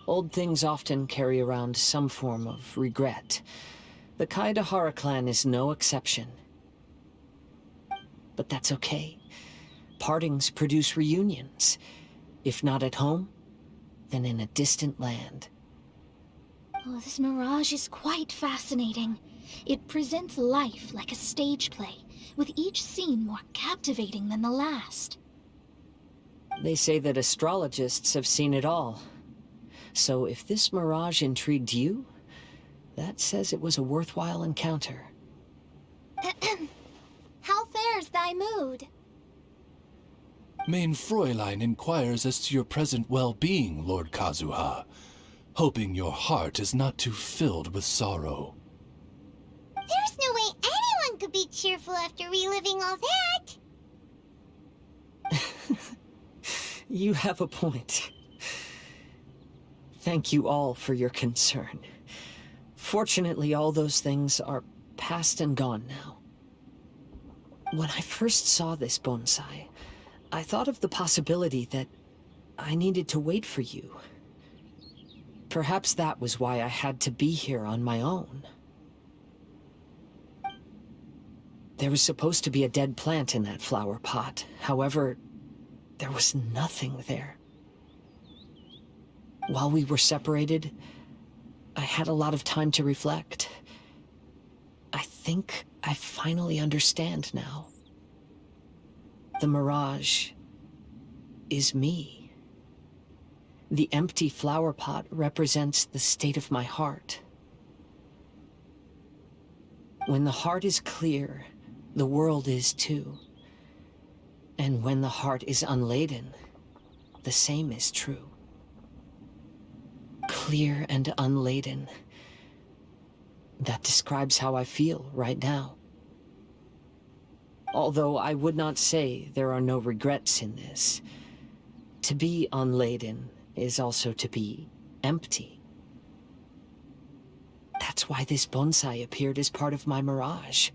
Old things often carry around some form of regret. The Kaidahara clan is no exception. But that's okay. partings produce reunions. If not at home, then in a distant land. Oh, this mirage is quite fascinating. It presents life like a stage play, with each scene more captivating than the last. They say that astrologists have seen it all. So if this mirage intrigued you, that says it was a worthwhile encounter. How fares thy mood? Mein Fräulein inquires as to your present well-being, Lord Kazuha, hoping your heart is not too filled with sorrow. There's no way anyone could be cheerful after reliving all that. You have a point. Thank you all for your concern. Fortunately, all those things are past and gone now. When I first saw this bonsai, I thought of the possibility that I needed to wait for you. Perhaps that was why I had to be here on my own. There was supposed to be a dead plant in that flower pot. However, there was nothing there. While we were separated, I had a lot of time to reflect. I think I finally understand now. The mirage is me. The empty flower pot represents the state of my heart. When the heart is clear, the world is too. And when the heart is unladen, the same is true. Clear and unladen. That describes how I feel right now. Although I would not say there are no regrets in this. To be unladen is also to be empty. That's why this bonsai appeared as part of my mirage.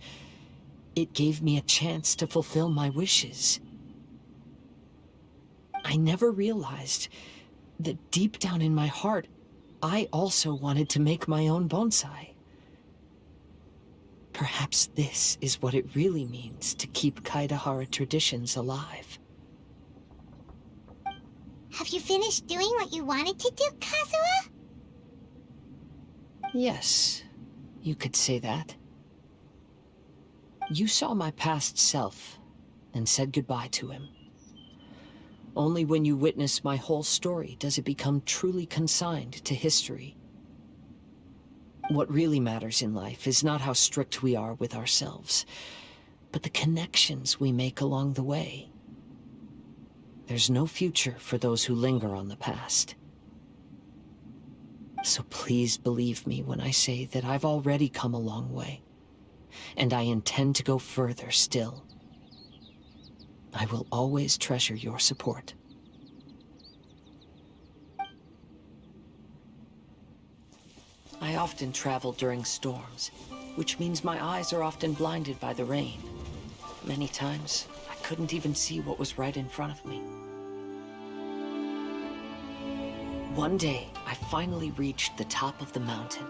It gave me a chance to fulfill my wishes. I never realized that deep down in my heart, I also wanted to make my own bonsai. Perhaps this is what it really means to keep Kaidahara traditions alive. Have you finished doing what you wanted to do, Kazuha? Yes, you could say that. You saw my past self and said goodbye to him. Only when you witness my whole story does it become truly consigned to history. What really matters in life is not how strict we are with ourselves, but the connections we make along the way. There's no future for those who linger on the past. So please believe me when I say that I've already come a long way, and I intend to go further still. I will always treasure your support. I often travel during storms, which means my eyes are often blinded by the rain. Many times, I couldn't even see what was right in front of me. One day, I finally reached the top of the mountain.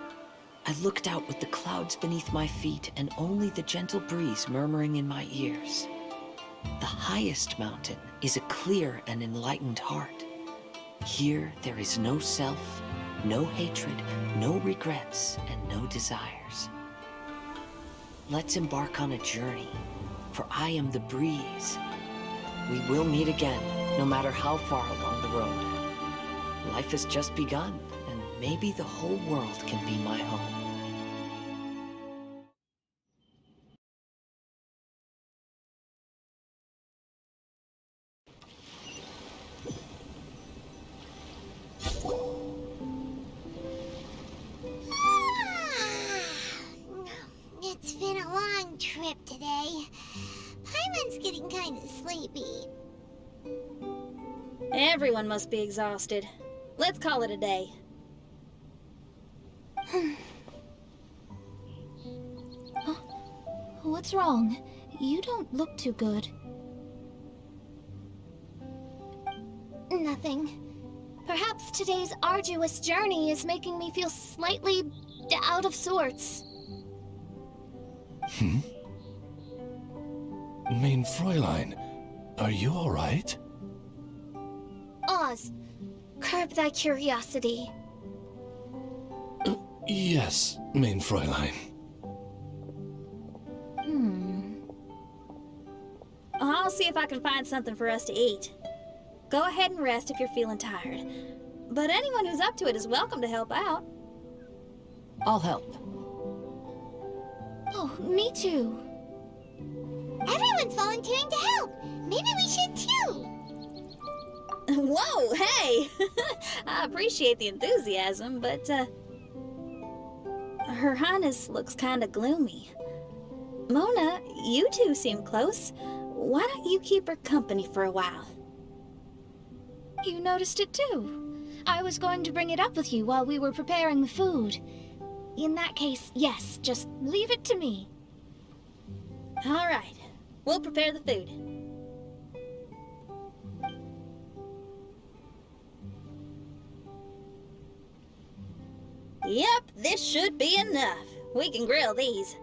I looked out with the clouds beneath my feet and only the gentle breeze murmuring in my ears. The highest mountain is a clear and enlightened heart. Here, there is no self, no hatred, no regrets, and no desires. Let's embark on a journey, for I am the breeze. We will meet again, no matter how far along the road. Life has just begun, and maybe the whole world can be my home. It's been a long trip today. Paimon's getting kind of sleepy. Everyone must be exhausted. Let's call it a day. What's wrong? You don't look too good. Nothing. Perhaps today's arduous journey is making me feel slightly out of sorts. Mein Fräulein, Are you all right? Oz, curb thy curiosity. Yes, mein Fräulein. I'll see if I can find something for us to eat. Go ahead and rest if you're feeling tired. But anyone who's up to it is welcome to help out. I'll help. Oh, me too. Everyone's volunteering to help. Maybe we should too. Whoa, hey! I appreciate the enthusiasm, but, Her Highness looks kinda gloomy. Mona, you two seem close. Why don't you keep her company for a while? You noticed it too. I was going to bring it up with you while we were preparing the food. In that case, yes, just leave it to me. All right, we'll prepare the food. Yep, this should be enough. We can grill these.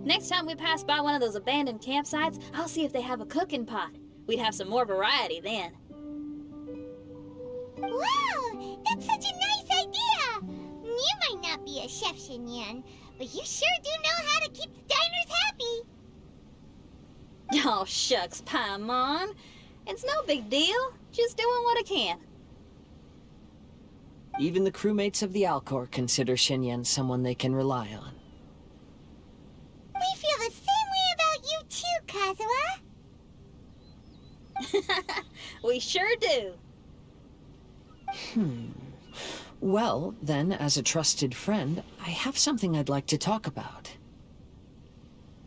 Next time we pass by one of those abandoned campsites, I'll see if they have a cooking pot. We'd have some more variety then. Wow, that's such a nice idea. You might not be a chef, Xinyan, but you sure do know how to keep the diners happy. Oh, shucks, Paimon. It's no big deal. Just doing what I can. Even the crewmates of the Alcor consider Xinyan someone they can rely on. We feel the same way about you too, Kazuha. We sure do. Well, then, as a trusted friend, I have something I'd like to talk about.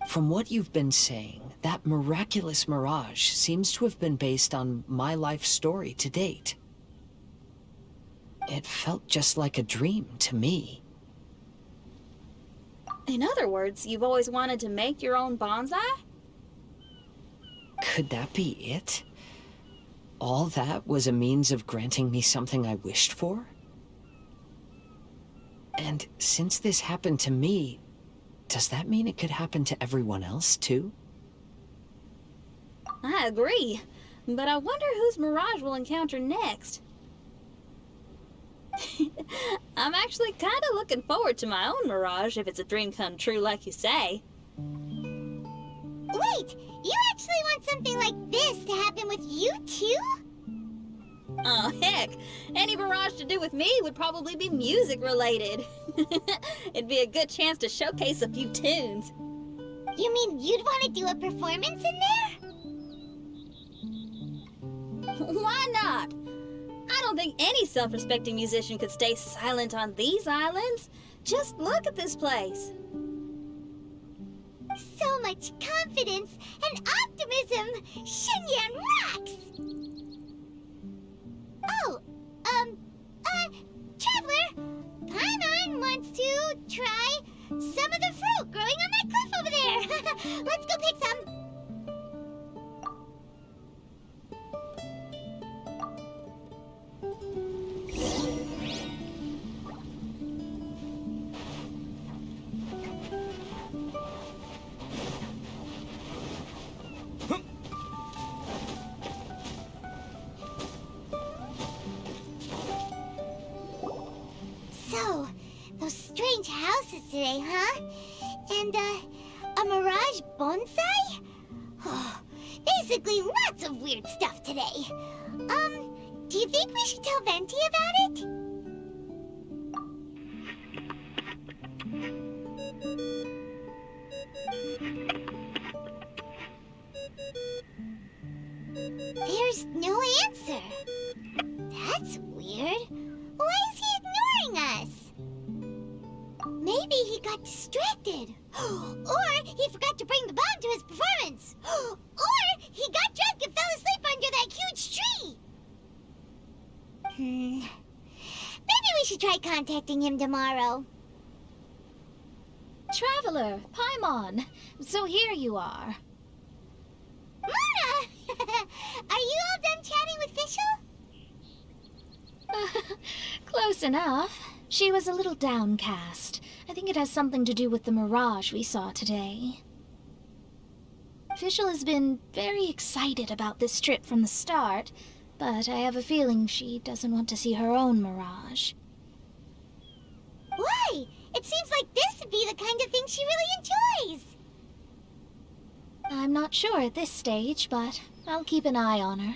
From what you've been saying, that miraculous mirage seems to have been based on my life story to date. It felt just like a dream to me. In other words, you've always wanted to make your own bonsai? Could that be it? All that was a means of granting me something I wished for? And since this happened to me, does that mean it could happen to everyone else, too? I agree, but I wonder whose mirage we'll encounter next. I'm actually kind of looking forward to my own mirage if it's a dream come true like you say. Wait, you actually want something like this to happen with you too? Oh, heck. Any mirage to do with me would probably be music related. It'd be a good chance to showcase a few tunes. You mean you'd want to do a performance in there? Why not? I don't think any self-respecting musician could stay silent on these islands. Just look at this place. So much confidence and optimism! Xinyan rocks! Oh, Traveler, Paimon wants to try some of the fruit growing on that cliff over there. Let's go pick some. So, those strange houses today, huh? And, a mirage bonsai? Oh, basically lots of weird stuff today. Do you think we should tell Venti about it? There's no answer. That's weird. Why is he ignoring us? Maybe he got distracted. Or he forgot to bring the bomb to his performance. Or he got drunk and fell asleep under that huge tree. Maybe we should try contacting him tomorrow. Traveler, Paimon, so here you are. Mona! Are you all done chatting with Fischl? Close enough. She was a little downcast. I think it has something to do with the mirage we saw today. Fischl has been very excited about this trip from the start, but I have a feeling she doesn't want to see her own mirage. Why? It seems like this would be the kind of thing she really enjoys. I'm not sure at this stage, but I'll keep an eye on her.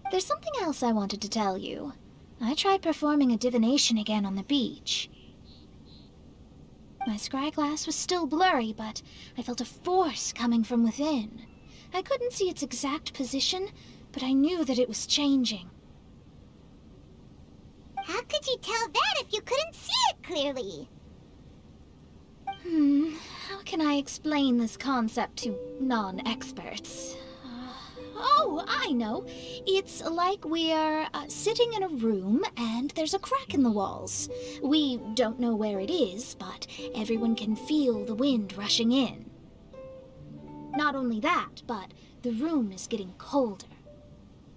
There's something else I wanted to tell you. I tried performing a divination again on the beach. My scryglass was still blurry, but I felt a force coming from within. I couldn't see its exact position, but I knew that it was changing. How could you tell that if you couldn't see it clearly? How can I explain this concept to non-experts? Oh, I know. It's like we're sitting in a room and there's a crack in the walls. We don't know where it is, but everyone can feel the wind rushing in. Not only that, but the room is getting colder.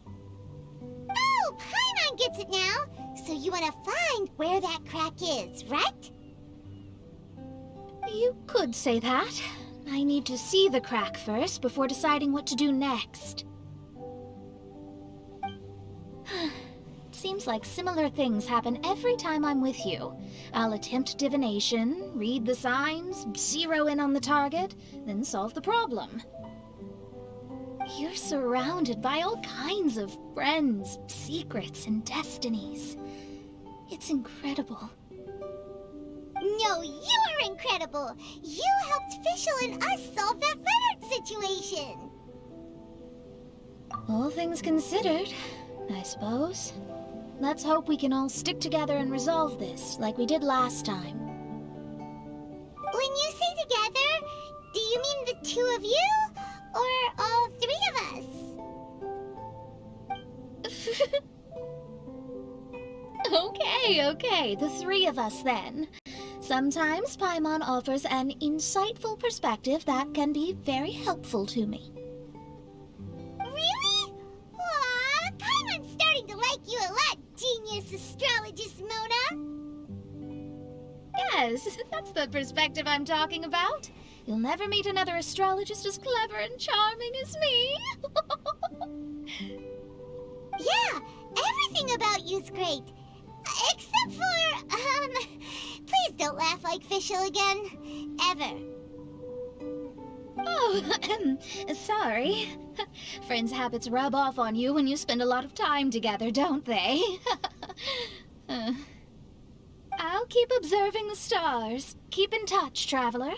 Oh, Paimon gets it now. So you want to find where that crack is, right? You could say that. I need to see the crack first before deciding what to do next. Seems like similar things happen every time I'm with you. I'll attempt divination, read the signs, zero in on the target, then solve the problem. You're surrounded by all kinds of friends, secrets, and destinies. It's incredible. No, you're incredible! You helped Fischl and us solve that Leonard situation! All things considered, I suppose. Let's hope we can all stick together and resolve this, like we did last time. When you say together, do you mean the two of you? Or all three of us? Okay, the three of us then. Sometimes Paimon offers an insightful perspective that can be very helpful to me. Really? Aw, Paimon's starting to like you a lot, genius astrologist Mona. Yes, that's the perspective I'm talking about. You'll never meet another astrologist as clever and charming as me. Yeah, everything about you's great. Except for, please don't laugh like Fischl again. Ever. Oh, sorry. Friends' habits rub off on you when you spend a lot of time together, don't they? I'll keep observing the stars. Keep in touch, traveler.